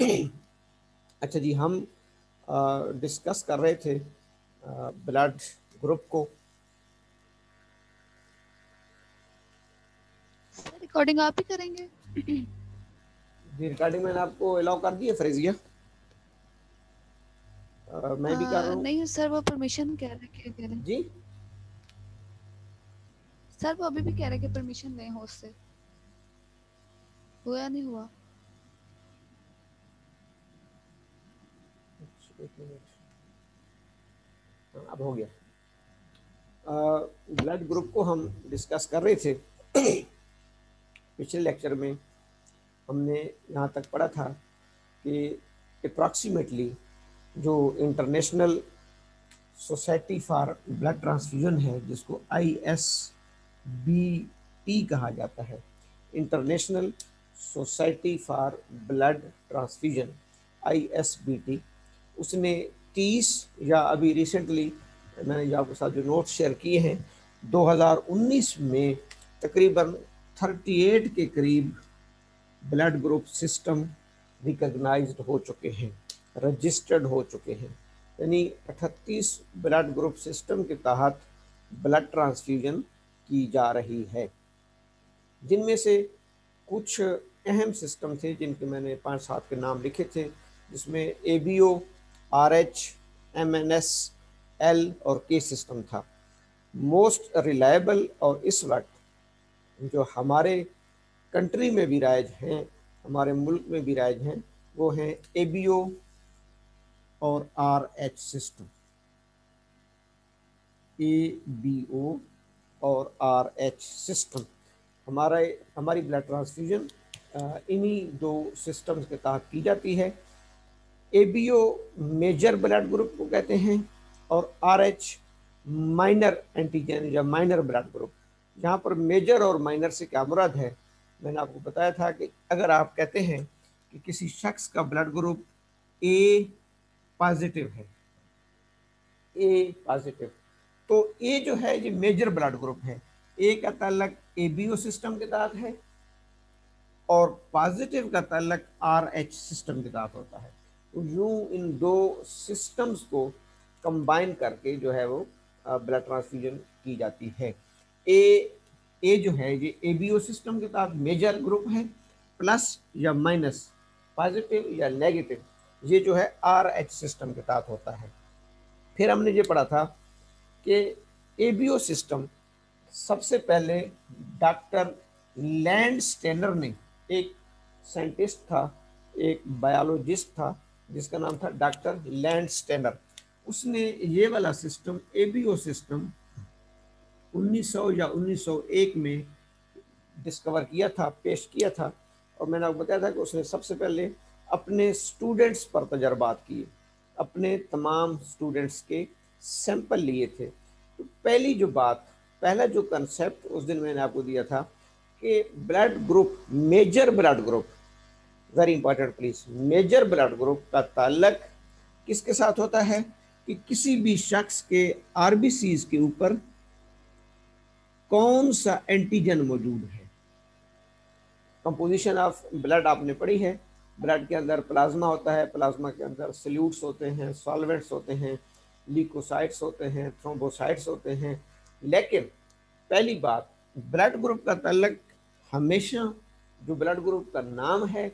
अच्छा जी, हम डिस्कस कर रहे थे ब्लड ग्रुप को। रिकॉर्डिंग आप ही करेंगे? जी, रिकॉर्डिंग मैंने आपको अलाउ कर दी है फ्रेजिया। मैं भी कर रहा हूँ नहीं सर, वो परमिशन कह रहे हैं। जी। सर वो अभी भी कह रहे हैं कि परमिशन लें होस्ट से। हुआ या नहीं हुआ? एक मिनट, हाँ, अब हो गया। ब्लड ग्रुप को हम डिस्कस कर रहे थे। पिछले लेक्चर में हमने यहाँ तक पढ़ा था कि अप्रॉक्सीमेटली जो international society for blood transfusion है, जिसको ISBT कहा जाता है, international society for blood transfusion, ISBT, उसने 30 या अभी रिसेंटली मैंने जो आपके साथ जो नोट्स शेयर किए हैं 2019 में तकरीबन 38 के करीब ब्लड ग्रुप सिस्टम रिकॉग्नाइज्ड हो चुके हैं, रजिस्टर्ड हो चुके हैं। यानी 38 ब्लड ग्रुप सिस्टम के तहत ब्लड ट्रांसफ्यूजन की जा रही है, जिनमें से कुछ अहम सिस्टम थे जिनके मैंने 5-7 के नाम लिखे थे, जिसमें ABO, RH, MNS, L और K सिस्टम था। मोस्ट रिलायबल और इस वक्त जो हमारे कंट्री में भी राइज हैं, हमारे मुल्क में भी राइज हैं, वो हैं ABO और RH सिस्टम। ABO और RH सिस्टम हमारी ब्लड ट्रांसफ्यूजन इन्हीं दो सिस्टम्स के तहत की जाती है। ABO मेजर ब्लड ग्रुप को कहते हैं और RH माइनर एंटीजन या माइनर ब्लड ग्रुप। यहाँ पर मेजर और माइनर से क्या मुराद है, मैंने आपको बताया था कि अगर आप कहते हैं कि किसी शख्स का ब्लड ग्रुप A पॉजिटिव है, A पॉजिटिव, तो A जो है ये मेजर ब्लड ग्रुप है। A का ताल्लुक ABO सिस्टम के तहत है और पॉजिटिव का ताल्लुक RH सिस्टम के तहत होता है। तो यूं इन दो सिस्टम्स को कंबाइन करके जो है वो ब्लड ट्रांसफ्यूजन की जाती है। ए जो है ये ABO सिस्टम के तहत मेजर ग्रुप है, प्लस या माइनस, पॉजिटिव या नेगेटिव, ये जो है RH सिस्टम के तहत होता है। फिर हमने ये पढ़ा था कि ABO सिस्टम सबसे पहले डॉक्टर लैंड स्टेनर ने, एक साइंटिस्ट था, एक बायोलॉजिस्ट था जिसका नाम था डॉक्टर लैंड स्टेनर, उसने ये वाला सिस्टम ABO सिस्टम 1900 या 1901 में डिस्कवर किया था, पेश किया था। और मैंने आपको बताया था कि उसने सबसे पहले अपने स्टूडेंट्स पर तजर्बात किए, अपने तमाम स्टूडेंट्स के सैंपल लिए थे। तो पहला जो कंसेप्ट उस दिन मैंने आपको दिया था कि blood group, major blood group, very important please, major blood group का ताल्लुक किसके साथ होता है कि किसी भी शख्स के RBCs के ऊपर कौन सा एंटीजन मौजूद है। कंपोजिशन ऑफ ब्लड आपने पढ़ी है, ब्लड के अंदर प्लाज्मा होता है, प्लाज्मा के अंदर सल्यूट्स होते हैं, सॉल्वेंट्स होते हैं, ल्यूकोसाइट्स होते हैं, थ्रोम्बोसाइट्स होते हैं। लेकिन पहली बात, ब्लड ग्रुप का ताल्लुक हमेशा जो ब्लड ग्रुप का नाम है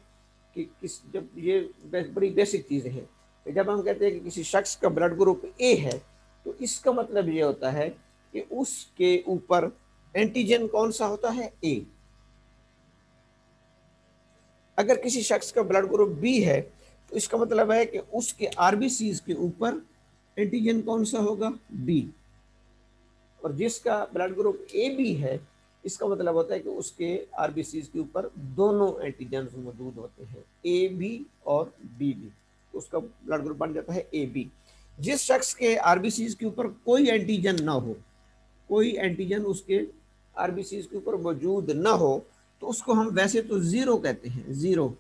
कि किस, जब ये बड़ी बेसिक चीज़ें हैं कि जब हम कहते हैं कि किसी शख्स का ब्लड ग्रुप A है, तो इसका मतलब ये होता है कि उसके ऊपर एंटीजन कौन सा होता है, A। अगर किसी शख्स का ब्लड ग्रुप B है तो इसका मतलब है कि उसके RBCs के ऊपर एंटीजन कौन सा होगा, B। और जिसका ब्लड ग्रुप AB है, इसका मतलब होता है कि उसके RBCs के ऊपर दोनों एंटीजन मौजूद होते हैं, AB और BB, तो उसका ब्लड ग्रुप बन जाता है AB। जिस शख्स के RBCs के ऊपर कोई एंटीजन ना हो, कोई एंटीजन उसके RBCs के ऊपर मौजूद ना हो, तो उसको हम वैसे तो जीरो कहते हैं, जीरो।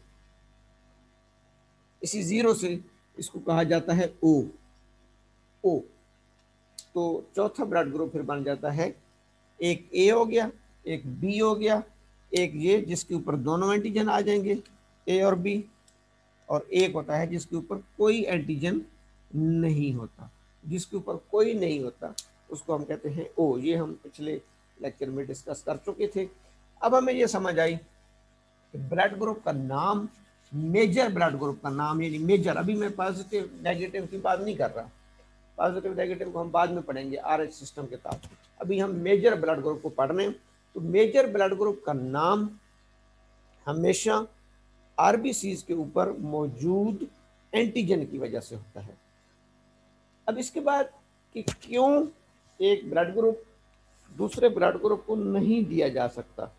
इसी जीरो से इसको कहा जाता है O। तो चौथा ब्लड ग्रुप फिर बन जाता है, एक A हो गया, एक B हो गया, एक ये जिसके ऊपर दोनों एंटीजन आ जाएंगे, A और B। और एक होता है जिसके ऊपर कोई एंटीजन नहीं होता। जिसके ऊपर कोई नहीं होता उसको हम कहते हैं ओ। ये हम पिछले लेक्चर में डिस्कस कर चुके थे। अब हमें ये समझ आई कि ब्लड ग्रुप का नाम, मेजर ब्लड ग्रुप का नाम, यानी मेजर, अभी मैं पॉजिटिव नेगेटिव की बात नहीं कर रहा, पॉजिटिव नेगेटिव को हम बाद में पढ़ेंगे RH सिस्टम के तहत। अभी हम मेजर ब्लड ग्रुप को पढ़ रहे हैं। तो मेजर ब्लड ग्रुप का नाम हमेशा आरबीसीज के ऊपर मौजूद एंटीजन की वजह से होता है। अब इसके बाद कि क्यों एक ब्लड ग्रुप दूसरे ब्लड ग्रुप को नहीं दिया जा सकता,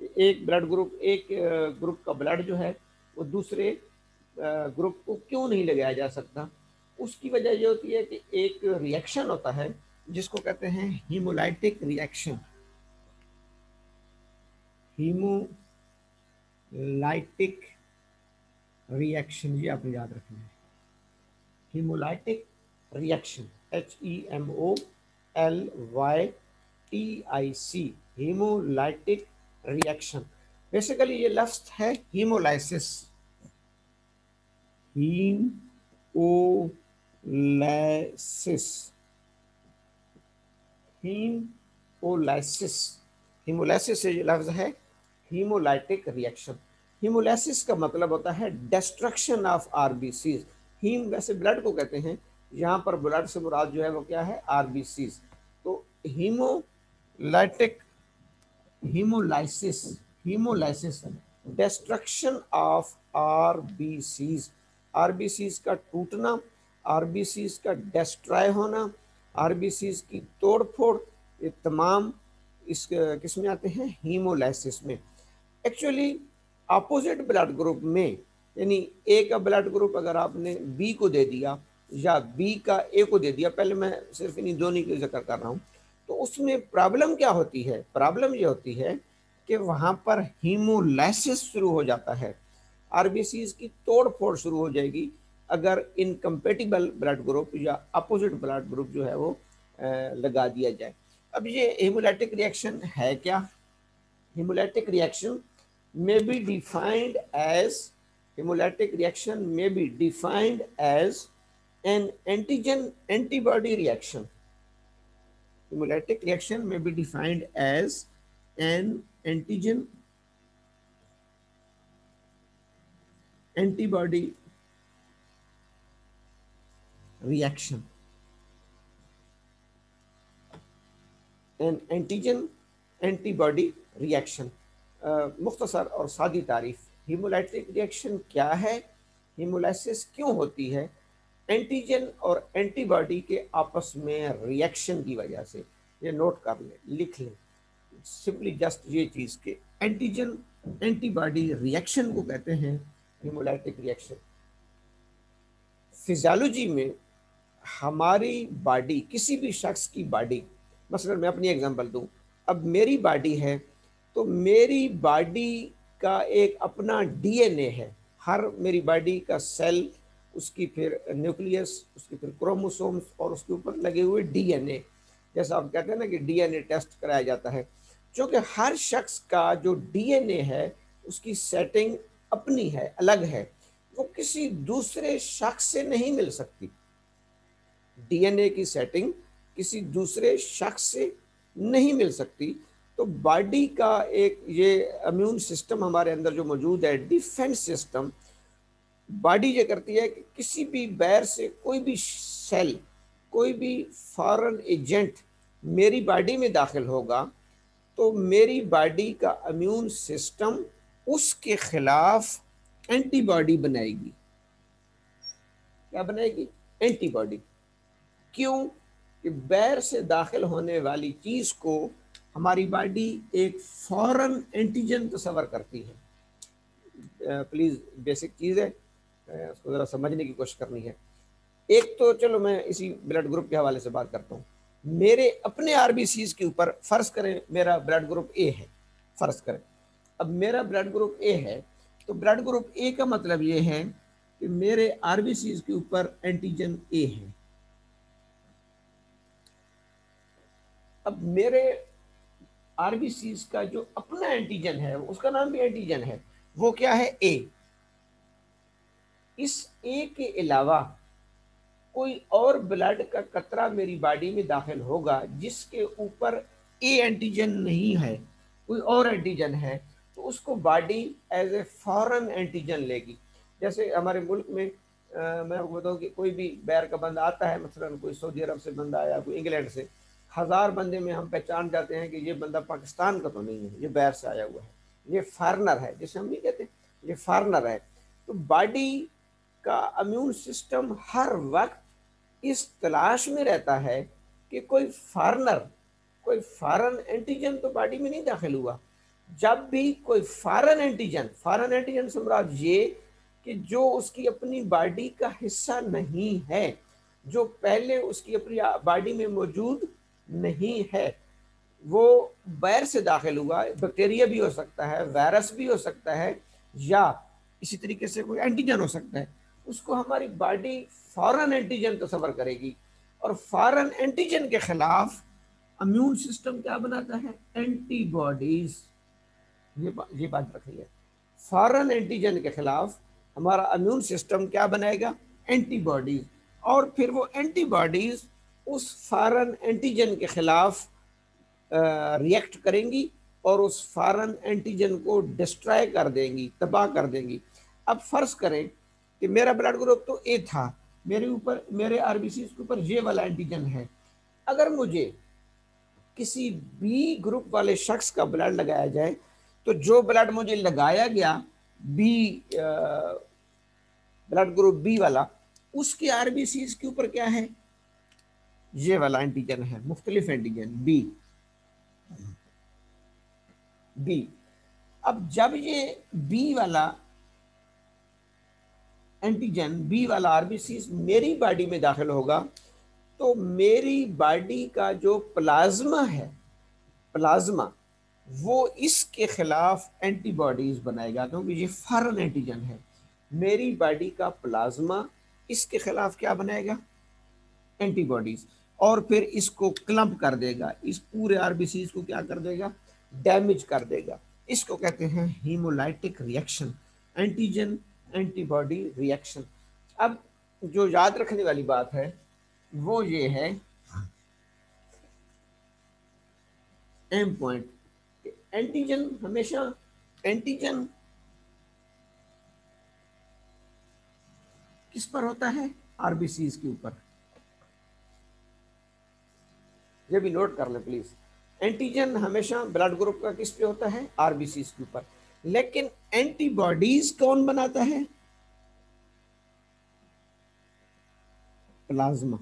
एक ब्लड ग्रुप, एक ग्रुप का ब्लड जो है वो दूसरे ग्रुप को क्यों नहीं लगाया जा सकता, उसकी वजह ये होती है कि एक रिएक्शन होता है जिसको कहते हैं हीमोलाइटिक रिएक्शन। हीमोलाइटिक रिएक्शन, ये आपने याद रखना है। Haemolytic reaction, HEMOLYTIC, haemolytic reaction. Basically ये लफ्ज है हीमोलाइसिस, हीमोलाइसिस, हीमोलाइसिस, हीमोलाइसिस से ये लफ्ज है हीमोलाइटिक रिएक्शन। हीमोलाइसिस का मतलब होता है डिस्ट्रक्शन ऑफ आरबीसीज। हीम वैसे ब्लड को कहते हैं, यहाँ पर ब्लड से मुराद जो है वो क्या है, आरबीसीज। तो haemolytic, haemolysis, haemolysis destruction of RBCs, RBCs का टूटना, आरबीसीज का डिस्ट्रॉय होना, आरबीसीज की तोड़फोड़, ये तमाम इस किस में आते हैं, हीमोलाइसिस में। एक्चुअली अपोजिट ब्लड ग्रुप में, यानी ए का ब्लड ग्रुप अगर आपने बी को दे दिया या बी का ए को दे दिया, पहले मैं सिर्फ इन्हीं दोनों की जिक्र कर रहा हूँ, तो उसमें प्रॉब्लम क्या होती है, प्रॉब्लम ये होती है कि वहाँ पर हीमोलाइसिस शुरू हो जाता है, आरबीसीज की तोड़ फोड़ शुरू हो जाएगी अगर इनकम्पेटिबल ब्लड ग्रुप या अपोजिट ब्लड ग्रुप जो है वो लगा दिया जाए। अब ये हेमोलाइटिक रिएक्शन है क्या? Hemolytic reaction may be defined as, hemolytic reaction may be defined as an antigen antibody reaction. Hemolytic reaction may be defined as an antigen antibody reaction. An antigen antibody reaction. मुख्तसर और सादी तारीफ, haemolytic reaction क्या है, haemolysis क्यों होती है, antigen और एंटीबॉडी के आपस में रिएक्शन की वजह से। ये नोट कर लें, लिख लें, सिंपली जस्ट ये चीज़ के एंटीजन एंटीबॉडी रिएक्शन को कहते हैं हीमोलाइटिक रिएक्शन। फिजियोलॉजी में हमारी बॉडी, किसी भी शख्स की बॉडी, मसलन मैं अपनी एग्जांपल दूं, अब मेरी बॉडी है तो मेरी बॉडी का एक अपना डीएनए है, हर मेरी बॉडी का सेल, उसकी फिर न्यूक्लियस, उसकी फिर क्रोमोसोम्स और उसके ऊपर लगे हुए डीएनए, जैसा आप कहते हैं ना कि डीएनए टेस्ट कराया जाता है। क्योंकि हर शख्स का जो डीएनए है उसकी सेटिंग अपनी है, अलग है, वो किसी दूसरे शख्स से नहीं मिल सकती। डीएनए की सेटिंग किसी दूसरे शख्स से नहीं मिल सकती। तो बॉडी का एक ये इम्यून सिस्टम हमारे अंदर जो मौजूद है, डिफेंस सिस्टम, बॉडी ये करती है कि किसी भी बैर से कोई भी सेल, कोई भी फॉरेन एजेंट मेरी बॉडी में दाखिल होगा तो मेरी बॉडी का इम्यून सिस्टम उसके खिलाफ एंटीबॉडी बनाएगी। क्या बनाएगी? एंटीबॉडी। क्यों? कि बैर से दाखिल होने वाली चीज़ को हमारी बॉडी एक फॉरेन एंटीजन तस्वर करती है। प्लीज़ बेसिक चीज़ है, उसको ज़रा समझने की कोशिश करनी है। एक तो चलो मैं इसी ब्लड ग्रुप के हवाले से बात करता हूँ। मेरे अपने आरबीसीज के ऊपर फ़र्ज करें मेरा ब्लड ग्रुप ए है, फ़र्ज करें अब मेरा ब्लड ग्रुप ए है, तो ब्लड ग्रुप ए का मतलब ये है कि मेरे आरबीसीज के ऊपर एंटीजन ए है। अब मेरे आरबीसीज का जो अपना एंटीजन है, उसका नाम भी एंटीजन है, वो क्या है? ए। इस ए के अलावा कोई और ब्लड का कतरा मेरी बॉडी में दाखिल होगा जिसके ऊपर ए एंटीजन नहीं है, कोई और एंटीजन है, तो उसको body as a foreign antigen लेगी। जैसे हमारे मुल्क में मैं आपको बताऊँ कि कोई भी बैर का बंदा आता है, मसलन कोई सऊदी अरब से बंदा आया, कोई इंग्लैंड से, 1000 बंदे में हम पहचान जाते हैं कि ये बंदा पाकिस्तान का तो नहीं है, ये बैर से आया हुआ है, ये फॉरनर है, जिसे हम नहीं कहते, ये फॉरनर है। तो बॉडी का इम्यून सिस्टम हर वक्त इस तलाश में रहता है कि कोई फॉरनर, कोई फॉरेन एंटीजन तो बॉडी में नहीं दाखिल हुआ। जब भी कोई फॉरेन एंटीजन से मुराद ये कि जो उसकी अपनी बॉडी का हिस्सा नहीं है, जो पहले उसकी अपनी बॉडी में मौजूद नहीं है, वो बैर से दाखिल हुआ, बैक्टीरिया भी हो सकता है, वायरस भी हो सकता है, या इसी तरीके से कोई एंटीजन हो सकता है, उसको हमारी बॉडी फॉरेन एंटीजन तस्वर करेगी। और फॉरेन एंटीजन के खिलाफ इम्यून सिस्टम क्या बनाता है? एंटीबॉडीज। ये बात रखिए, फॉरेन एंटीजन के खिलाफ हमारा इम्यून सिस्टम क्या बनाएगा? एंटीबॉडीज। और फिर वो एंटीबॉडीज उस फॉरेन एंटीजन के खिलाफ रिएक्ट करेंगी और उस फॉरेन एंटीजन को डिस्ट्रॉय कर देंगी, तबाह कर देंगी। अब फर्ज करें कि मेरा ब्लड ग्रुप तो ए था, मेरे आरबीसी के ऊपर ये वाला एंटीजन है। अगर मुझे किसी बी ग्रुप वाले शख्स का ब्लड लगाया जाए, तो जो ब्लड मुझे लगाया गया बी ब्लड ग्रुप बी वाला, उसके आरबीसी के ऊपर क्या है? ये वाला एंटीजन है, मुख्तलिफ एंटीजन बी। अब जब ये बी वाला एंटीजन, बी वाला आरबीसी मेरी बॉडी में दाखिल होगा, तो मेरी बॉडी का जो प्लाज्मा है, प्लाज्मा, वो इसके खिलाफ एंटीबॉडीज बनाएगा, क्योंकि ये फॉरेन एंटीजन है। मेरी बॉडी का प्लाज्मा इसके खिलाफ क्या बनाएगा? एंटीबॉडीज। और फिर इसको क्लम्प कर देगा, इस पूरे आरबीसी को क्या कर देगा? डैमेज कर देगा। इसको कहते हैं haemolytic reaction, antigen antibody reaction. अब जो याद रखने वाली बात है वो ये है, एम पॉइंट, एंटीजन हमेशा, एंटीजन किस पर होता है? आरबीसी के ऊपर। ये भी नोट कर लें प्लीज, एंटीजन हमेशा ब्लड ग्रुप का किस पे होता है? आरबीसी के ऊपर। लेकिन एंटीबॉडीज कौन बनाता है? प्लाज्मा,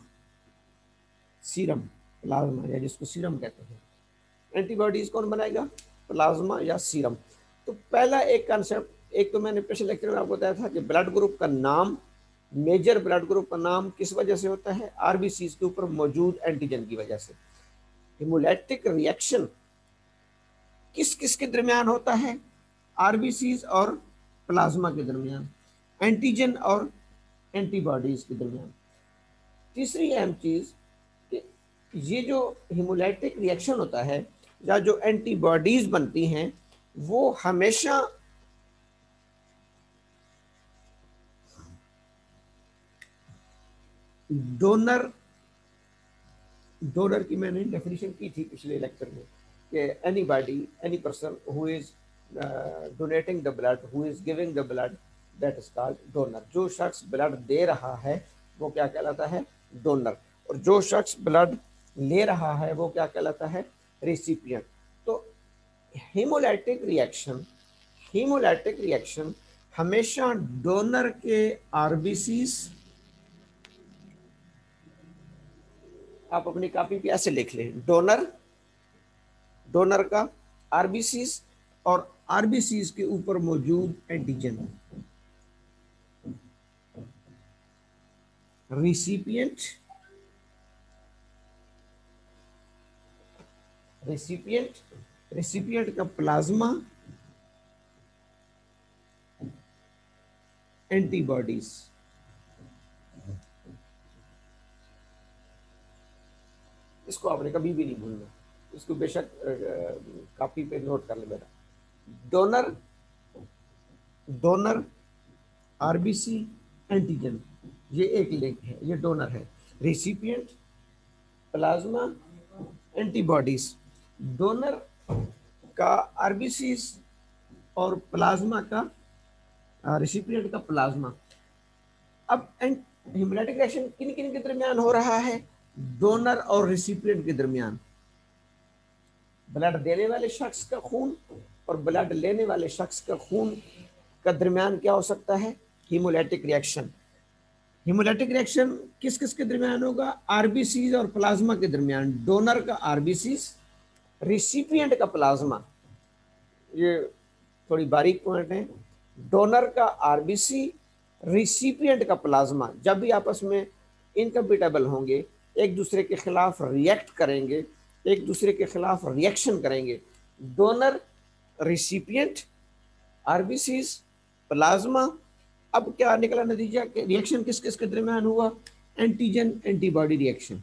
सीरम, प्लाज्मा, या जिसको सीरम कहते हैं। एंटीबॉडीज कौन बनाएगा? प्लाज्मा या सीरम। तो पहला एक कॉन्सेप्ट, एक तो मैंने पिछले लेक्चर में आपको बताया था कि ब्लड ग्रुप का नाम, मेजर ब्लड ग्रुप का नाम किस वजह से होता है? आरबीसी के ऊपर मौजूद एंटीजन की वजह से। हेमोलैक्टिक रिएक्शन किस किस के दरमियान होता है? आरबीसी और प्लाज्मा के दरमियान, एंटीजन और एंटीबॉडीज के दरमियान। तीसरी अहम चीज कि ये जो हेमोलैक्टिक रिएक्शन होता है या जो एंटीबॉडीज बनती हैं, वो हमेशा डोनर की मैंने डेफिनेशन की थी पिछले लेक्चर में कि anybody, any person who is donating the blood, who is giving the blood, that is called donor. जो शख्स ब्लड दे रहा है वो क्या कहलाता है? डोनर। और जो शख्स ब्लड ले रहा है वो क्या कहलाता है? रिसिपिएंट। तो हीमोलैटिक रिएक्शन हमेशा डोनर के आरबीसीज, आप अपनी कॉपी पे ऐसे लिख लें, डोनर का आरबीसीज और आरबीसीज के ऊपर मौजूद एंटीजन, रिसिपिएंट का प्लाज्मा, एंटीबॉडीज। इसको आपने कभी भी नहीं भूलना, इसको बेशक कॉपी पे नोट कर ले बेटा। डोनर आरबीसी, एंटीजन, ये एक लिंक है, ये डोनर है। Recipient, plasma, antibodies. डोनर का आरबीसीज और प्लाज्मा का, रिसिपिएंट का प्लाज्मा। अब हेमोलाइटिक रिएक्शन किन किन के दरमियान हो रहा है? डोनर और रिसिपिएंट के दरमियान। ब्लड देने वाले शख्स का खून और ब्लड लेने वाले शख्स का खून का दरमियान क्या हो सकता है? Haemolytic reaction. हीमोलाइटिक रिएक्शन किस किस के दरमियान होगा? आरबीसीज और प्लाज्मा के दरमियान। डोनर का आरबीसीज, रिसिपिएंट का प्लाज्मा। ये थोड़ी बारीक पॉइंट है। डोनर का आरबीसी, रिसिपिएंट का प्लाज्मा जब भी आपस में इनकम्पिटेबल होंगे, एक दूसरे के खिलाफ रिएक्ट करेंगे, एक दूसरे के खिलाफ रिएक्शन करेंगे। Donor, recipient, RBCs, plasma. अब क्या निकला नतीजा? रिएक्शन किस किस के दरमियान हुआ? Antigen antibody reaction.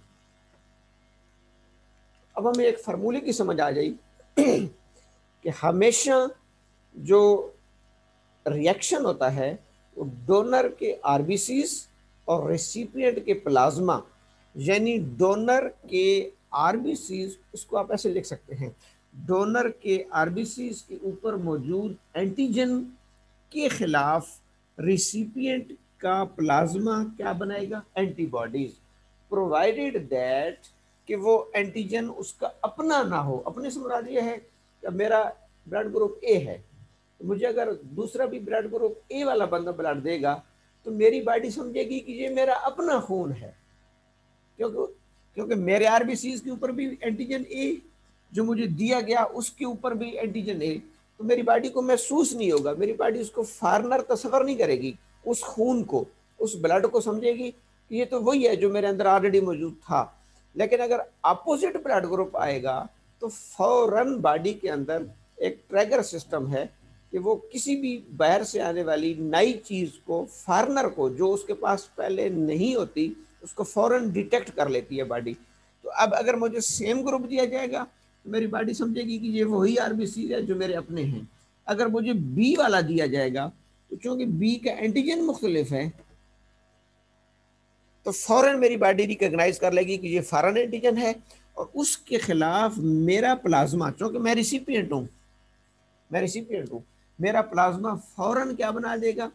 अब हमें एक फार्मूले की समझ आ जाए कि हमेशा जो रिएक्शन होता है वो डोनर के आरबीसीज और रेसिपिएंट के प्लाज्मा, यानी डोनर के आरबीसीज, उसको आप ऐसे लिख सकते हैं, डोनर के आरबीसीज के ऊपर मौजूद एंटीजन के खिलाफ रिसिपिएंट का प्लाज्मा क्या बनाएगा? एंटीबॉडीज, प्रोवाइडेड दैट कि वो एंटीजन उसका अपना ना हो। अपने से मुराद ये है कि मेरा ब्लड ग्रुप ए है, तो मुझे अगर दूसरा भी ब्लड ग्रुप ए वाला बंदा ब्लड देगा तो मेरी बॉडी समझेगी कि ये मेरा अपना खून है, क्योंकि क्योंकि मेरे आरबीसीज के ऊपर भी एंटीजन ए जो मुझे दिया गया उसके ऊपर भी एंटीजन ए, तो मेरी बॉडी को महसूस नहीं होगा, मेरी बॉडी उसको फॉरनर तस्वर नहीं करेगी, उस खून को, उस ब्लड को समझेगी कि ये तो वही है जो मेरे अंदर ऑलरेडी मौजूद था। लेकिन अगर अपोजिट ब्लड ग्रुप आएगा तो फौरन बॉडी के अंदर एक ट्रैगर सिस्टम है कि वो किसी भी बाहर से आने वाली नई चीज को, फॉरनर को, जो उसके पास पहले नहीं होती, उसको फौरन डिटेक्ट कर लेती है बॉडी। तो अब अगर मुझे सेम ग्रुप दिया जाएगा तो मेरी बॉडी समझेगी कि ये वही आरबीसी है जो मेरे अपने हैं। अगर मुझे बी वाला दिया जाएगा तो चूंकि बी का एंटीजन मुख्तलिफ है तो फौरन मेरी बॉडी रिकॉग्नाइज कर लेगी कि ये फॉरेन एंटीजन है और उसके खिलाफ मेरा प्लाज्मा, चूंकि मैं रिसिपिएंट हूँ, मेरा प्लाज्मा फौरन क्या बना देगा?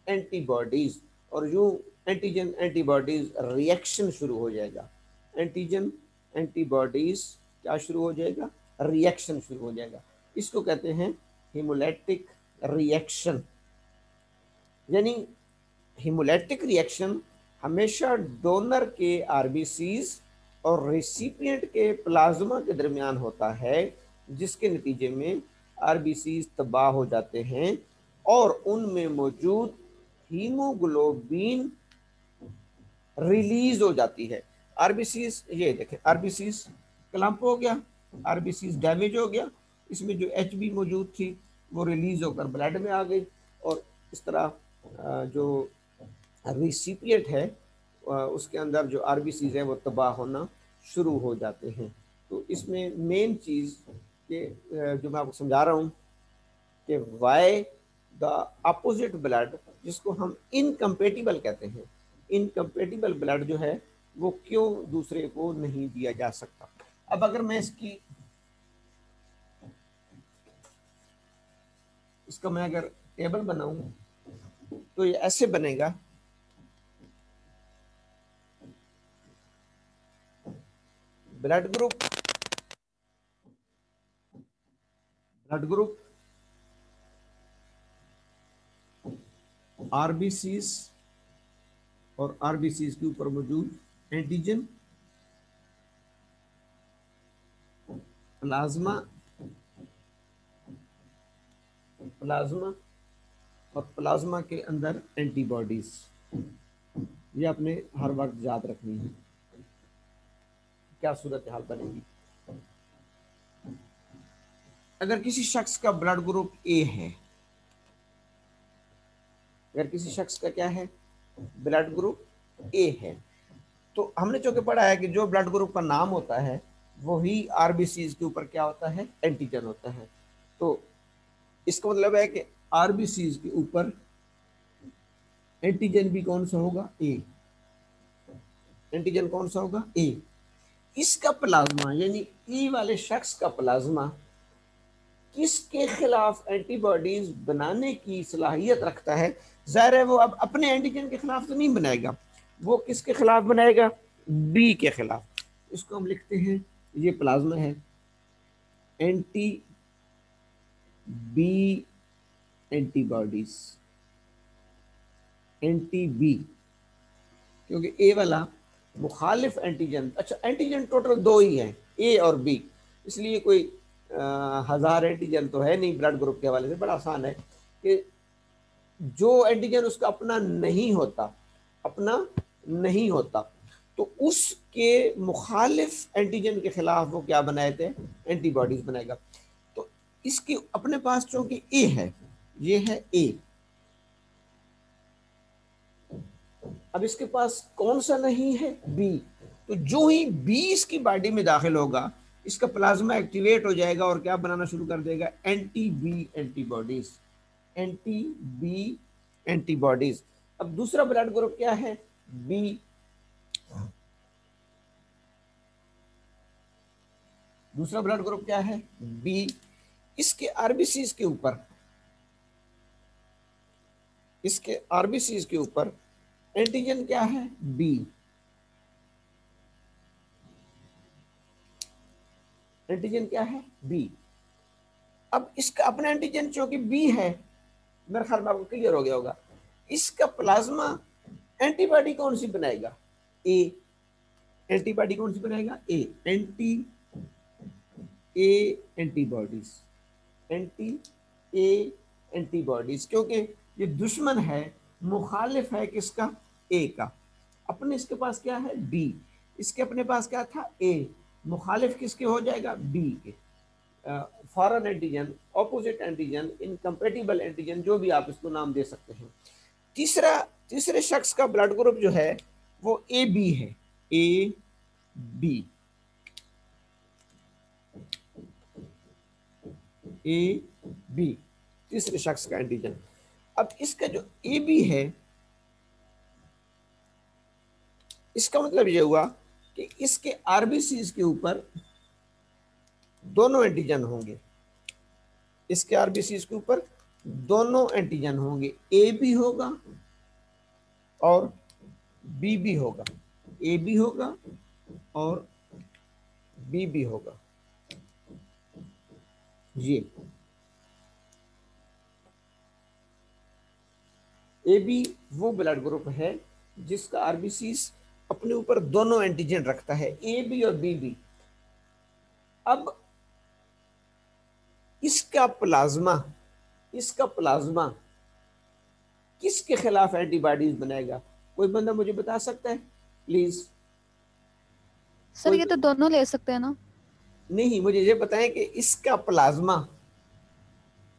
एंटीबॉडीज। और यूं एंटीजन एंटीबॉडीज रिएक्शन शुरू हो जाएगा। एंटीजन एंटीबॉडीज क्या शुरू हो जाएगा? रिएक्शन शुरू हो जाएगा। इसको कहते हैं हीमोलैटिक रिएक्शन। यानी हीमोलैटिक रिएक्शन हमेशा डोनर के आरबीसीज और रेसिपिएंट के प्लाज्मा के दरमियान होता है, जिसके नतीजे में आरबीसीज तबाह हो जाते हैं और उनमें मौजूद हीमोग्लोबिन रिलीज हो जाती है। आरबीसीज, ये देखें, आरबीसीज क्लम्प हो गया, आरबीसीज डैमेज हो गया, इसमें जो एचबी मौजूद थी वो रिलीज होकर ब्लड में आ गई और इस तरह जो रिसिपिएंट है उसके अंदर जो आरबीसीज है वो तबाह होना शुरू हो जाते हैं। तो इसमें मेन चीज़ के जो मैं आपको समझा रहा हूँ कि वाई द अपोजिट ब्लड, जिसको हम इनकम्पेटिबल कहते हैं, इनकम्पेटिबल ब्लड जो है वो क्यों दूसरे को नहीं दिया जा सकता। अब अगर मैं इसका मैं अगर टेबल बनाऊं तो ये ऐसे बनेगा। ब्लड ग्रुप आरबीसीज और आरबीसीज के ऊपर मौजूद एंटीजन, प्लाज्मा और प्लाज्मा के अंदर एंटीबॉडीज। ये आपने हर वक्त याद रखनी है। क्या सूरत हाल बनेगी अगर किसी शख्स का ब्लड ग्रुप ए है? अगर किसी शख्स का क्या है? ब्लड ग्रुप ए है, तो हमने चूंकि पढ़ा है कि जो ब्लड ग्रुप का नाम होता है वही आरबीसीज के ऊपर क्या होता है? एंटीजन होता है। तो इसका मतलब है कि आरबीसीज के ऊपर एंटीजन भी कौन सा होगा, ए। एंटीजन कौन सा होगा, ए। इसका प्लाज्मा यानी ई वाले शख्स का प्लाज्मा किसके खिलाफ एंटीबॉडीज बनाने की सलाहियत रखता है? जाहिर है वो अब अपने एंटीजन के खिलाफ तो नहीं बनाएगा, वो किसके खिलाफ बनाएगा, बी के खिलाफ। इसको हम लिखते हैं, ये प्लाज्मा है, anti B antibodies, anti B, क्योंकि ए वाला मुखालिफ एंटीजन, अच्छा एंटीजन टोटल दो ही हैं, ए और बी, इसलिए कोई 1000 एंटीजन तो है नहीं ब्लड ग्रुप के हवाले से। बड़ा आसान है कि जो एंटीजन उसका अपना नहीं होता, अपना नहीं होता, तो उसके मुखालिफ एंटीजन के खिलाफ वो क्या बनाए थे, एंटीबॉडीज बनाएगा। तो इसके अपने पास चूंकि ए है, ये है ए, अब इसके पास कौन सा नहीं है, बी। तो जो ही बी इसकी बॉडी में दाखिल होगा, इसका प्लाज्मा एक्टिवेट हो जाएगा और क्या बनाना शुरू कर देगा, anti B antibodies, anti B antibodies. अब दूसरा ब्लड ग्रुप क्या है, बी। दूसरा ब्लड ग्रुप क्या है, बी। इसके आरबीसीज के ऊपर, इसके आरबीसीज के ऊपर एंटीजन क्या है, बी। एंटीजन क्या है, बी। अब इसका अपना एंटीजन चूंकि बी है, मेरे ख्याल में आपको क्लियर हो गया होगा, इसका प्लाज्मा एंटीबॉडी कौन सी बनाएगा, ए। एंटीबॉडी कौन सी बनाएगा, A. Anti A antibodies, anti A antibodies, क्योंकि ये दुश्मन है, मुखालिफ है किसका, ए का। अपने इसके पास क्या है, बी। इसके अपने पास क्या था, ए। मुखालिफ किसके हो जाएगा, बी के। Foreign antigen, opposite antigen, incompatible antigen, जो भी आप इसको नाम दे सकते हैं। तीसरे शख्स का ब्लड ग्रुप जो है वो ए बी है, ए बी, ए बी, तीसरे शख्स का एंटीजन। अब इसका जो ए बी है, इसका मतलब ये हुआ कि इसके आरबीसीज के ऊपर दोनों एंटीजन होंगे, इसके आरबीसीज के ऊपर दोनों एंटीजन होंगे, ए भी होगा और बी भी होगा, ए भी होगा और बी भी होगा। ये ए बी वो ब्लड ग्रुप है जिसका आरबीसीज अपने ऊपर दोनों एंटीजन रखता है, ए बी और बी बी। अब इसका प्लाज्मा, इसका प्लाज्मा किसके खिलाफ एंटीबॉडीज बनाएगा, कोई बंदा मुझे बता सकता है प्लीज? सर ये तो दोनों ले सकते हैं ना? नहीं, मुझे ये बताएं कि इसका प्लाज्मा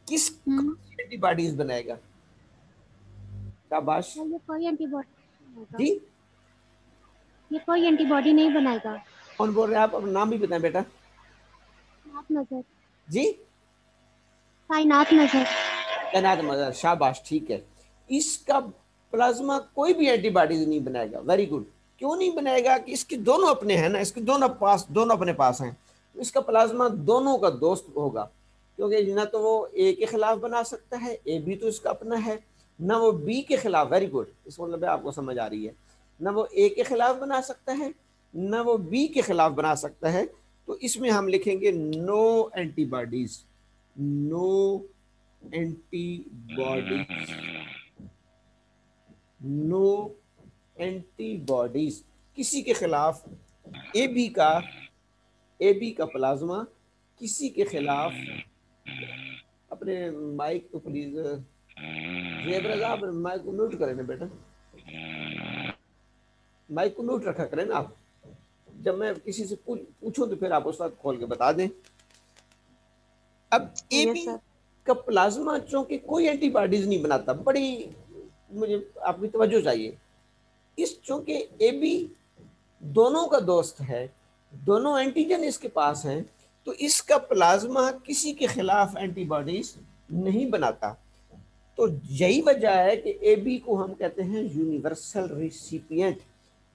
किस एंटीबॉडीज बनाएगा। शाबाश ये कोई एंटीबॉडी, जी, ये कोई एंटीबॉडी नहीं बनाएगा। कौन बोल रहे हैं आप, अपना नाम भी बताएं बेटा। कायनात नजर, जी, कायनात नजर। कायनात नजर, शाबाश, ठीक है। इसका प्लाज्मा कोई भी एंटीबॉडीज नहीं बनाएगा। Very good. क्यों नहीं बनाएगा, कि इसके दोनों अपने हैं ना, इसके दोनों अपने पास हैं, तो इसका प्लाज्मा दोनों का दोस्त होगा, क्योंकि ना तो वो ए के खिलाफ बना सकता है, ए बी तो इसका अपना है, ना वो बी के खिलाफ, वेरी गुड, इस मतलब आपको समझ आ रही है, ना वो ए के खिलाफ बना सकता है, ना वो बी के खिलाफ बना सकता है। तो इसमें हम लिखेंगे no antibodies, no antibodies, no antibodies किसी के खिलाफ। ए बी का प्लाज्मा किसी के खिलाफ, अपने माइक को प्लीज जेब माइक को म्यूट करें ना बेटा, माइक को म्यूट रखा करें ना आप, जब मैं किसी से पूछूं तो फिर आप उस वक्त खोल के बता दें। अब ए बी का प्लाज्मा चूंकि कोई एंटीबॉडीज नहीं बनाता, बड़ी मुझे आपकी तवज्जो चाहिए, इस चूंकि ए बी दोनों का दोस्त है, दोनों एंटीजन इसके पास हैं, तो इसका प्लाज्मा किसी के खिलाफ एंटीबॉडीज नहीं बनाता। तो यही वजह है कि ए बी को हम कहते हैं यूनिवर्सल रिसिपिएंट,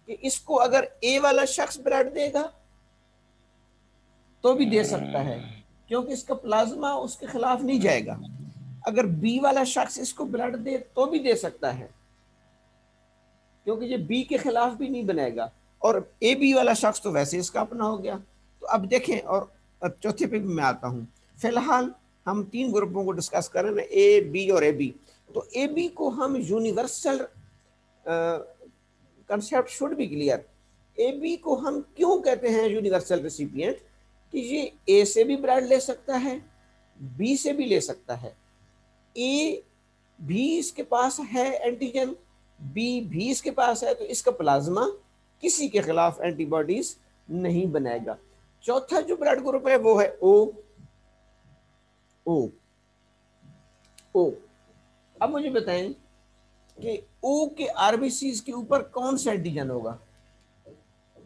कि इसको अगर ए वाला शख्स ब्लड देगा तो भी दे सकता है, क्योंकि इसका प्लाज्मा उसके खिलाफ नहीं जाएगा। अगर बी वाला शख्स इसको ब्लड दे तो भी दे सकता है, क्योंकि ये बी के खिलाफ भी नहीं बनाएगा। और ए बी वाला शख्स तो वैसे इसका अपना हो गया। तो अब देखें, और अब चौथे पे भी मैं आता हूँ। फिलहाल हम 3 ग्रुपों को डिस्कस कर रहे हैं, ए बी और ए बी। तो ए बी को हम universal, concept should be clear, A B को हम क्यों कहते हैं यूनिवर्सल रेसिपिएंट, कि ये ए से भी ब्लड ले सकता है, बी से भी ले सकता है। ए भी इसके पास है एंटीजन, बी भी इसके पास है, तो इसका प्लाज्मा किसी के खिलाफ एंटीबॉडीज नहीं बनाएगा। चौथा जो ब्लड ग्रुप है वो है ओ। ओ ओ अब मुझे बताएं कि ओ के आरबीसीज के ऊपर कौन सा एंटीजन होगा?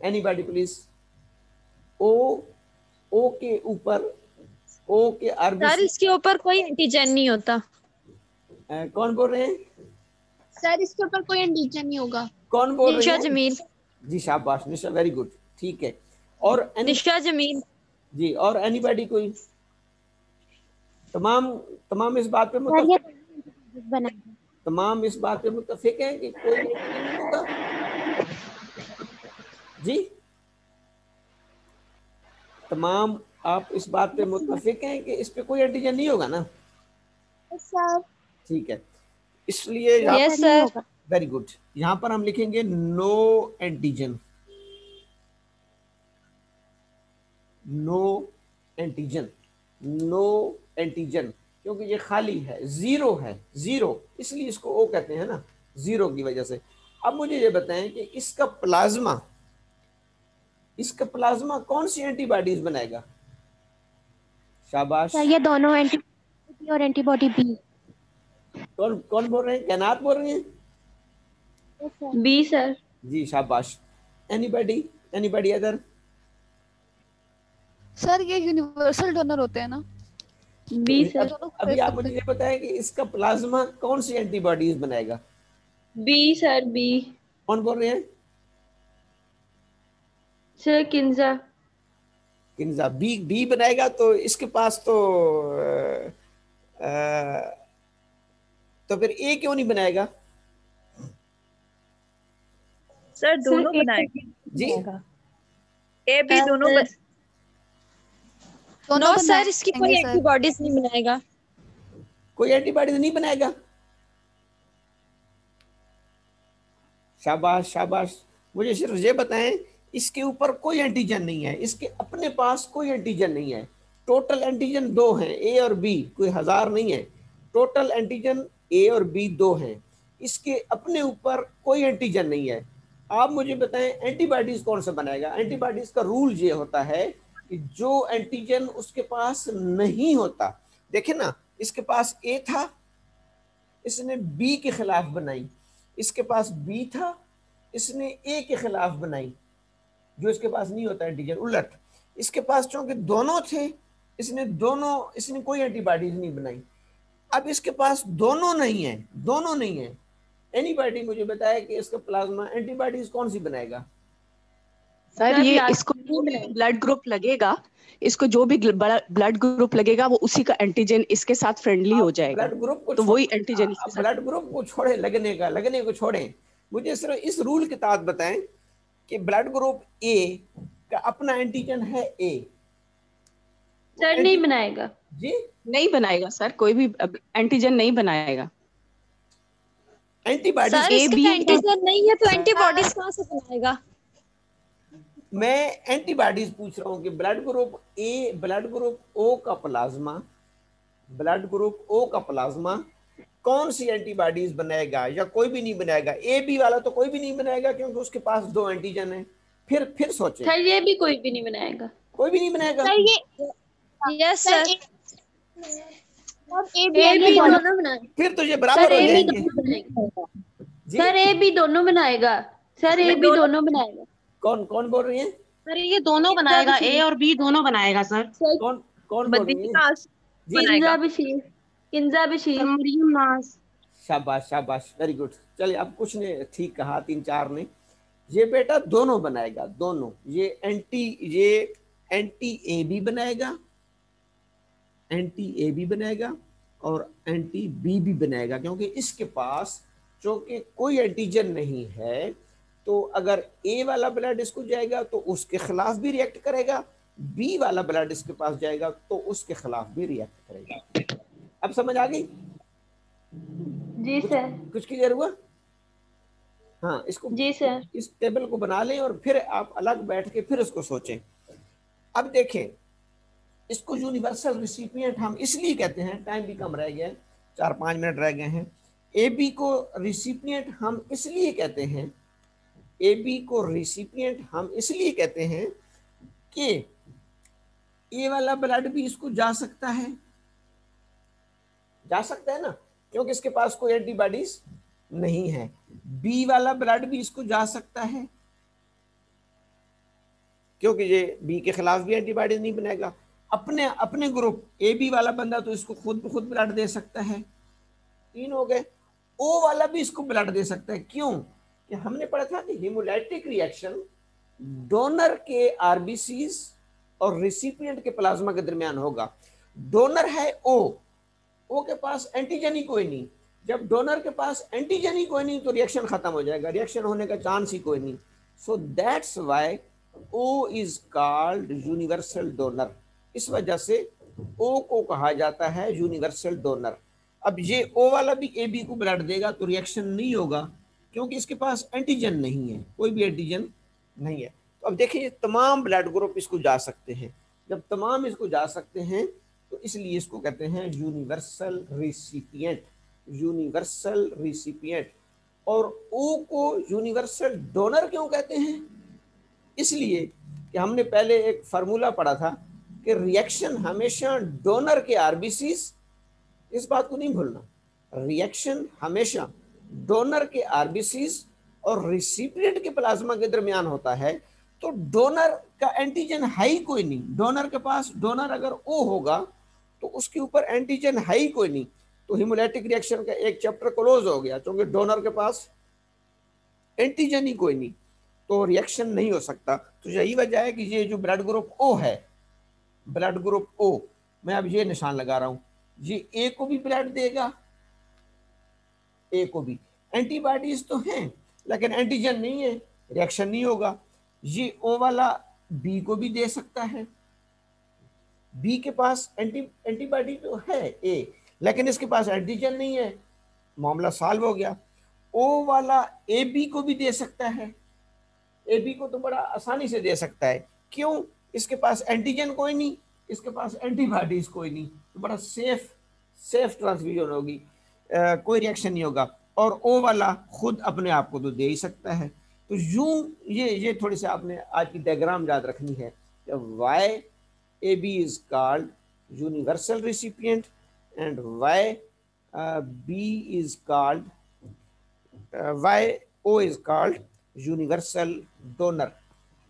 Anybody please. ओ के ऊपर, ओ के सर आरबीसी, इसके ऊपर कोई एंटीजन नहीं होता। कौन बोल रहे हैं? सर इसके ऊपर कोई एंटीजन नहीं होगा। कौन बोल रहे निशा हैं? जमील। जी शाबाश निशा, वेरी गुड, ठीक है। और निशा जमील जी, और एनीबॉडी कोई? तमाम इस बात पे सर ये बनाएगा। तमाम इस बात पे मुत्तफिक हैं कि कोई एंटीजन नहीं होगा? जी, तमाम आप इस बात पे मुत्तफिक हैं कि इस पे कोई एंटीजन नहीं होगा ना? सर ठीक है, इसलिए यस सर। वेरी गुड, यहाँ पर हम लिखेंगे no antigen, no antigen, no antigen, क्योंकि ये खाली है, जीरो है, जीरो, इसलिए इसको ओ कहते हैं ना, जीरो की वजह से। अब मुझे ये बताएं कि इसका प्लाज्मा कौन सी एंटीबॉडीज बनाएगा? शाबाश। सर ये दोनों एंटीबॉडी और एंटीबॉडी बी। कौन बोल रहे हैं? कैनात बोल रही हैं? B sir. जी शाबाश। Anybody other? सर ये यूनिवर्सल डोनर होते हैं ना? B sir. अभी आप मुझे ये बताएं कि इसका प्लाज्मा कौन सी एंटीबॉडीज बनाएगा? B sir, B. कौन बोल रहे हैं? सर किंजा। किंजा बी बनाएगा, तो इसके पास तो फिर ए क्यों नहीं बनाएगा? सर दोनों बनाएगा जी, ए बी दोनों नो सर, इसकी कोई एंटीबॉडीज नहीं बनाएगा। कोई एंटीबॉडीज नहीं बनाएगा। शाबाश शाबाश। मुझे सिर्फ ये बताएं, इसके ऊपर कोई एंटीजन नहीं है, इसके अपने पास कोई एंटीजन नहीं है। टोटल एंटीजन 2 हैं, ए और बी, कोई 1000 नहीं है। टोटल एंटीजन ए और बी 2 हैं, इसके अपने ऊपर कोई एंटीजन नहीं है। आप मुझे बताएं एंटीबॉडीज कौन सा बनाएगा? एंटीबॉडीज का रूल ये होता है कि जो एंटीजन उसके पास नहीं होता, देखे ना, इसके पास ए था, इसने बी के खिलाफ बनाई, इसके पास बी था, इसने ए के खिलाफ बनाई, जो इसके पास नहीं होता एंटीजन। उलट इसके पास चूंकि दोनों थे, इसने कोई एंटीबॉडीज नहीं बनाई। अब इसके पास दोनों नहीं है। एनीबॉडी मुझे बताया कि इसका प्लाज्मा एंटीबॉडीज कौन सी बनाएगा? सर ये इसको जो भी ब्लड ग्रुप लगेगा, इसको जो भी ब्लड ग्रुप लगेगा वो उसी का एंटीजन इसके साथ फ्रेंडली हो जाएगा। ब्लड ग्रुप को तो वही एंटीजन इसके साथ। ब्लड ग्रुप को छोड़े, लगने को छोड़ें, मुझे सिर्फ इस रूल के तहत बताएं कि ब्लड ग्रुप ए का अपना एंटीजन है ए। सर नहीं बनाएगा। जी नहीं बनाएगा सर, कोई भी एंटीजन नहीं बनाएगा। एंटीबॉडीज सर इसका एंटीजन नहीं है तो एंटीबॉडीज कहां से बनाएगा? मैं एंटीबॉडीज पूछ रहा हूँ कि blood group A, blood group O का प्लाज्मा कौन सी एंटीबॉडीज बनाएगा, या कोई भी नहीं बनाएगा? ए बी वाला तो कोई भी नहीं बनाएगा, क्योंकि उसके पास 2 एंटीजन है। फिर सोचें, सर ये भी कोई भी नहीं बनाएगा। कोई भी नहीं बनाएगा। सर ये यस सर। ए बी दोनों बनाएगा। फिर तो ये बराबर हो जाएंगे। जी? सर ए बी दोनों बनाएगा। सर ए बी दोनों बनाएगा। कौन बोल रही है? सर ये दोनों बनाएगा, ए और बी दोनों बनाएगा सर। कौन बोल रही है? किंजा बशीर। मरियम नाज। शाबाश शाबाश, वेरी गुड। चलिए, अब कुछ ने ठीक कहा, 3-4 ने। ये बेटा दोनों बनाएगा, दोनों। ये एंटी ए भी बनाएगा, एंटी ए भी बनाएगा और एंटी बी भी बनाएगा, क्योंकि इसके पास चूंकि कोई एंटीजन नहीं है, तो अगर ए वाला ब्लड इसको जाएगा तो उसके खिलाफ भी रिएक्ट करेगा, बी वाला ब्लड इसके पास जाएगा तो उसके खिलाफ भी रिएक्ट करेगा। अब समझ आ गई? जी सर। कुछ क्लियर हुआ? हाँ, इसको जी सर। इस टेबल को बना लें और फिर आप अलग बैठ के फिर उसको सोचें। अब देखें, इसको यूनिवर्सल रिसिपिएंट हम इसलिए कहते हैं, टाइम भी कम रह गया है, 4-5 मिनट रह गए हैं। ए बी को रिसिपिएंट हम इसलिए कहते हैं, ए बी को रिसिपिएंट हम इसलिए कहते हैं कि ए वाला ब्लड भी इसको जा सकता है, जा सकता है ना, क्योंकि इसके पास कोई एंटीबॉडीज नहीं है। बी वाला ब्लड भी इसको जा सकता है, क्योंकि ये बी के खिलाफ भी एंटीबॉडीज नहीं बनाएगा। अपने अपने ग्रुप ए बी वाला बंदा तो इसको खुद ब्लड दे सकता है, 3 हो गए। ओ वाला भी इसको ब्लड दे सकता है। क्यों? कि हमने पढ़ा था कि हेमोलाइटिक रिएक्शन डोनर के आरबीसीज और रिसिपिएंट के प्लाज्मा के दरमियान होगा। डोनर है ओ के पास एंटीजन ही कोई नहीं। जब डोनर के पास एंटीजन ही कोई नहीं तो रिएक्शन खत्म हो जाएगा, रिएक्शन होने का चांस ही कोई नहीं। So that's why O is called universal donor. इस वजह से ओ को कहा जाता है यूनिवर्सल डोनर। अब ये ओ वाला भी ए बी को ब्लड देगा तो रिएक्शन नहीं होगा, क्योंकि इसके पास एंटीजन नहीं है, कोई भी एंटीजन नहीं है। तो अब देखिए, तमाम ब्लड ग्रुप इसको जा सकते हैं। जब तमाम इसको जा सकते हैं तो इसलिए इसको कहते हैं यूनिवर्सल रिसिपिएंट, यूनिवर्सल रिसिपिएंट। और ओ को यूनिवर्सल डोनर क्यों कहते हैं? इसलिए कि हमने पहले एक फार्मूला पढ़ा था कि रिएक्शन हमेशा डोनर के आरबीसीज, इस बात को नहीं भूलना, रिएक्शन हमेशा डोनर के आरबीसीज और रिसिपिएंट के प्लाज्मा के दरमियान होता है। तो डोनर का एंटीजन है ही कोई नहीं, डोनर के पास, डोनर अगर ओ होगा तो उसके ऊपर एंटीजन है ही कोई नहीं, तो हेमोलाइटिक रिएक्शन का एक चैप्टर क्लोज हो गया, क्योंकि डोनर के पास एंटीजन ही कोई नहीं, तो रिएक्शन नहीं हो सकता। तो यही वजह है कि ये जो ब्लड ग्रुप ओ है, ब्लड ग्रुप ओ, मैं अब ये निशान लगा रहा हूं, ये ए को भी ब्लड देगा, ए को भी। एंटीबॉडीज तो हैं लेकिन एंटीजन नहीं है, रिएक्शन नहीं होगा। ये ओ वाला बी को भी दे सकता है, बी के पास एंटीबॉडी तो है ए, लेकिन इसके पास एंटीजन नहीं है, मामला सॉल्व हो गया। ओ वाला ए बी को भी दे सकता है, ए बी को तो बड़ा आसानी से दे सकता है। क्यों? इसके पास एंटीजन कोई नहीं, इसके पास एंटीबॉडीज कोई नहीं, तो बड़ा सेफ ट्रांसफ्यूजन होगी, कोई रिएक्शन नहीं होगा। और ओ वाला खुद अपने आप को तो दे ही सकता है। तो यूं ये थोड़ी सी आपने आज की डायग्राम याद रखनी है। Why A B is called universal recipient and why B is called, why O is called universal donor.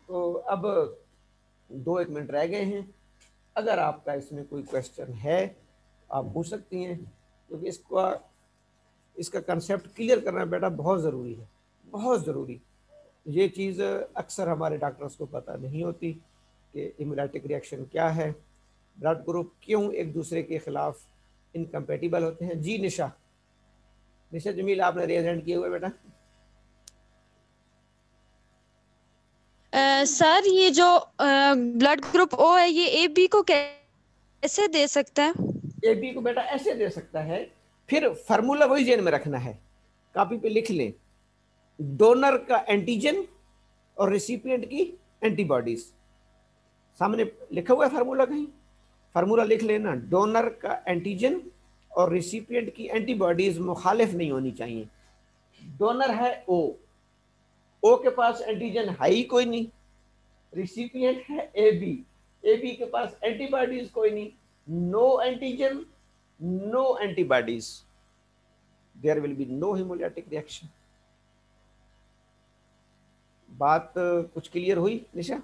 तो अब 2-1 मिनट रह गए हैं, अगर आपका इसमें कोई क्वेश्चन है आप पूछ सकती हैं, क्योंकि इसका कंसेप्ट क्लियर करना बेटा बहुत ज़रूरी है, बहुत ज़रूरी। ये चीज़ अक्सर हमारे डॉक्टर्स को पता नहीं होती कि हेमोलाइटिक रिएक्शन क्या है, ब्लड ग्रुप क्यों एक दूसरे के खिलाफ इनकम्पेटिबल होते हैं। जी निशा जमील, आपने रेज हैंड किए हुए बेटा। सर ये जो ब्लड ग्रुप ओ है ये ए बी को कैसे दे सकता है? ए बी को बेटा ऐसे दे सकता है, फिर फार्मूला वही जेन में रखना है, कॉपी पे लिख लें। डोनर का एंटीजन और रिसिपिएंट की एंटीबॉडीज, सामने लिखा हुआ है फार्मूला, कहीं फार्मूला लिख लेना। डोनर का एंटीजन और रिसिपिएंट की एंटीबॉडीज मुखालिफ नहीं होनी चाहिए। डोनर है ओ के पास एंटीजन है ही कोई नहीं, रिसिपिएंट है ए बी के पास एंटीबॉडीज कोई नहीं, no antigen no antibodies, there will be no haemolytic reaction. बात कुछ क्लियर हुई निशा?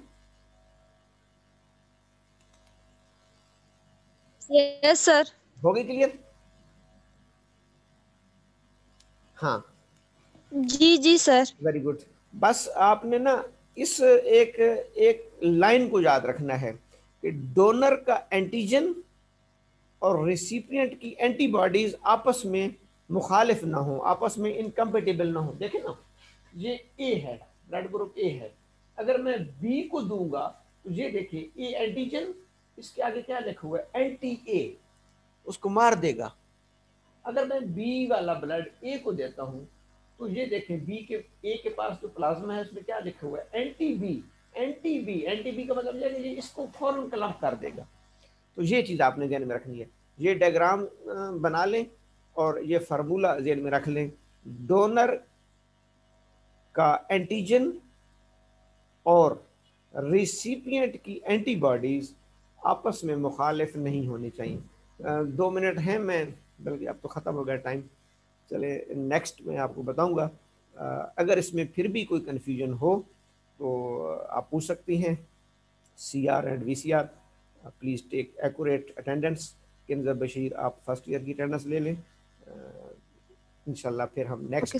Yes sir. हो गई क्लियर? हाँ जी जी सर। Very good. बस आपने ना इस एक लाइन को याद रखना है कि डोनर का एंटीजन और रिसिपिएंट की एंटीबॉडीज आपस में मुखालिफ ना हो, आपस में इनकम्पेटिबल ना हो। देखें ना, ये ए है, ब्लड ग्रुप ए है। अगर मैं बी को दूंगा तो ये देखिए ए एंटीजन, इसके आगे क्या लिखा हुआ है, एंटी ए, उसको मार देगा। अगर मैं बी वाला ब्लड ए को देता हूं तो ये देखें बी के ए के पास जो प्लाज्मा है उसमें क्या लिखा हुआ है, एंटी बी। एंटी बी का मतलब ये इसको फौरन क्लम्प कर देगा। तो ये चीज़ आपने ध्यान में रखनी है। ये डायग्राम बना लें और ये फार्मूला ध्यान में रख लें। डोनर का एंटीजन और रिसिपिएंट की एंटीबॉडीज आपस में मुखालिफ नहीं होनी चाहिए। 2 मिनट हैं, मैं बल्कि अब तो ख़त्म हो गया टाइम। चले नेक्स्ट में आपको बताऊंगा। अगर इसमें फिर भी कोई कन्फ्यूजन हो तो आप पूछ सकती हैं। CR and VCR, please take accurate attendance. Kinzer Bashir, आप फर्स्ट ईयर की अटेंडेंस ले लें। इंशाल्लाह फिर हम नेक्स्ट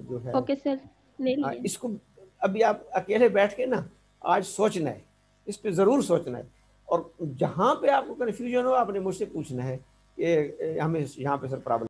जो है ओके सर, ले लिए। इसको अभी आप अकेले बैठ के ना आज सोचना है, इस पे ज़रूर सोचना है। और जहाँ पे आपको कन्फ्यूजन हो आपने मुझसे पूछना है कि हमें यहाँ पे सर प्रॉब्लम